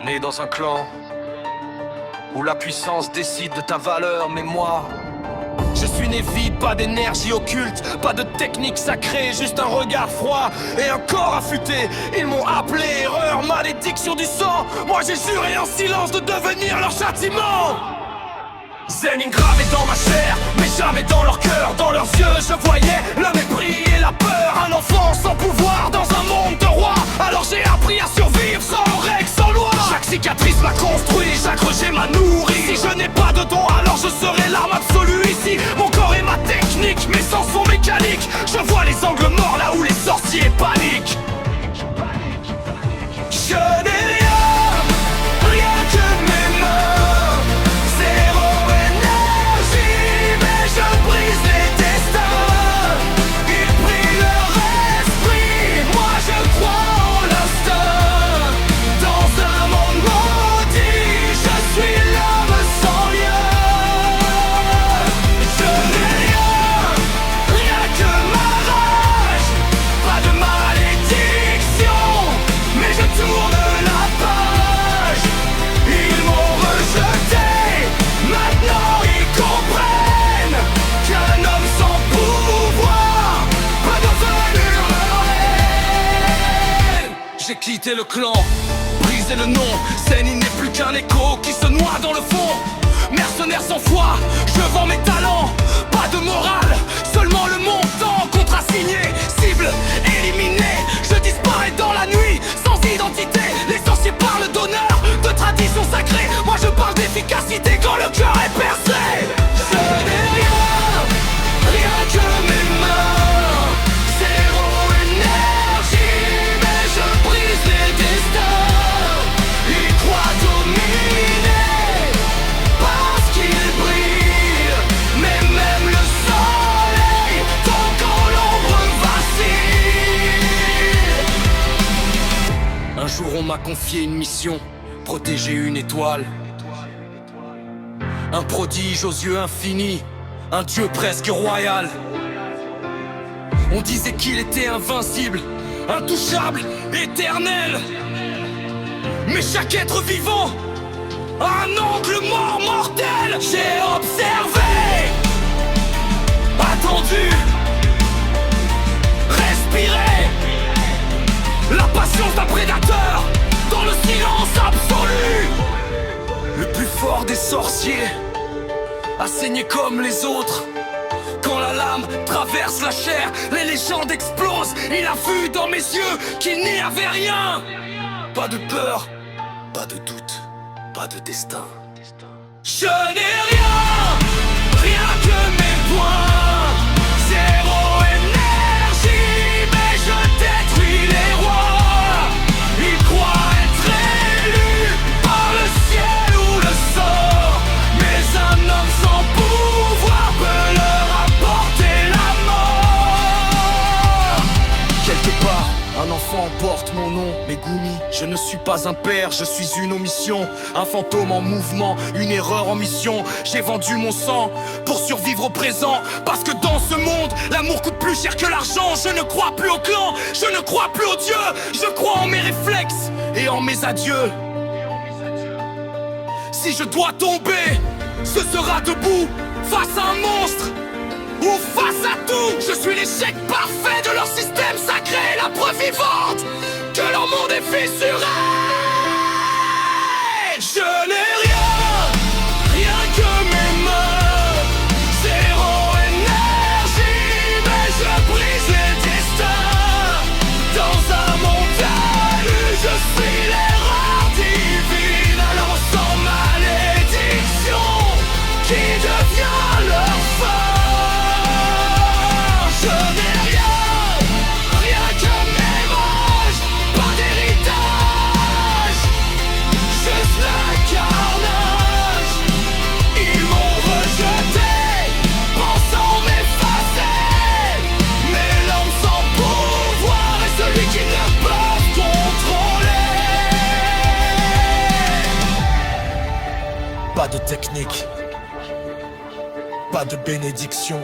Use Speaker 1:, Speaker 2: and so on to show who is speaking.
Speaker 1: Né dans un clan où la puissance décide de ta valeur, mais moi, je suis né vide, pas d'énergie occulte, pas de technique sacrée, juste un regard froid et un corps affûté. Ils m'ont appelé erreur, malédiction du sang. Moi j'ai juré en silence de devenir leur châtiment. Zen gravé dans ma chair, mais jamais dans leur cœur. Dans leurs yeux je voyais le mépris et la peur. Un enfant sans pouvoir dans un monde de rois. Alors j'ai appris à survivre sans règles, sans loi. Chaque cicatrice m'a construit, chaque rejet m'a nourri. Si je n'ai pas de don, alors je serai l'arme absolue ici. Mon corps est ma technique, mes sens sont mécaniques. Je vois les angles morts là où les sorciers paniquent. Je n'ai rien, rien que mes mains. Zéro énergie, mais je brise les destins. Ils prient leur esprit, moi je crois en l'instinct. Dans un monde maudit, je suis l'homme sans lien. Je n'ai rien, rien que ma rage. Pas de malédiction, mais je tourne la page. Ils m'ont rejeté, maintenant ils comprennent qu'un homme sans pouvoir peut devenir reine. J'ai quitté le clan, brisé le nom. Zen, il n'est plus qu'un écho qui se noie dans le fond. Mercenaire sans foi, je vends mes talents. Pas de morale, seulement le montant. Contrat signé, cible éliminée. Je disparais dans la nuit, sans identité. Les sorciers parlent d'honneur, de tradition sacrée. Moi je parle d'efficacité quand le cœur est percé. Je n'ai rien, rien que mes mains. Zéro énergie, mais je brise les destins. Ils croient dominer parce qu'ils brillent. Mais même le soleil tombe quand l'ombre vacille. Un jour on m'a confié une mission, protéger une étoile. Un prodige aux yeux infinis, un dieu presque royal. On disait qu'il était invincible, intouchable, éternel. Mais chaque être vivant a un angle mort mortel. J'ai observé, attendu, respiré la patience d'un prédateur dans le silence absolu. Le plus fort des sorciers a saigné comme les autres. Quand la lame traverse la chair, les légendes explosent. Il a vu dans mes yeux qu'il n'y avait rien. Pas de peur, pas de doute, pas de destin. Je n'ai rien, rien que mes points. Zéro énergie, mais je détruis les rois. Ils croient être élus par le ciel ou le sort. Mais un homme sans pouvoir peut leur apporter la mort. Quelque part, un enfant porte mon nom, Megumi. Je ne suis pas un père, je suis une omission. Un fantôme en mouvement, une erreur en mission. J'ai vendu mon sang pour survivre au présent. Parce que dans ce monde, l'amour coûte plus cher que l'argent. Je ne crois plus au clan, je ne crois plus au Dieu. Je crois en mes réflexes et en mes adieux. Si je dois tomber, ce sera debout face à un monstre ou face à tout. Je suis l'échec parfait de leur système sacré, la preuve vivante que leur monde est fissuré. Je n'ai rien, rien que mes mains. Zéro énergie, mais je brise les destins. Dans un monde élu, je suis l'erreur divine. Alors sans malédiction, qui devient leur fin. Je n'ai rien, rien que mes manches, pas d'héritage, juste la carnage. Ils m'ont rejeté, pensant m'effacer. Mais l'homme sans pouvoir est celui qui ne peut contrôler. Pas de technique, pas de bénédiction.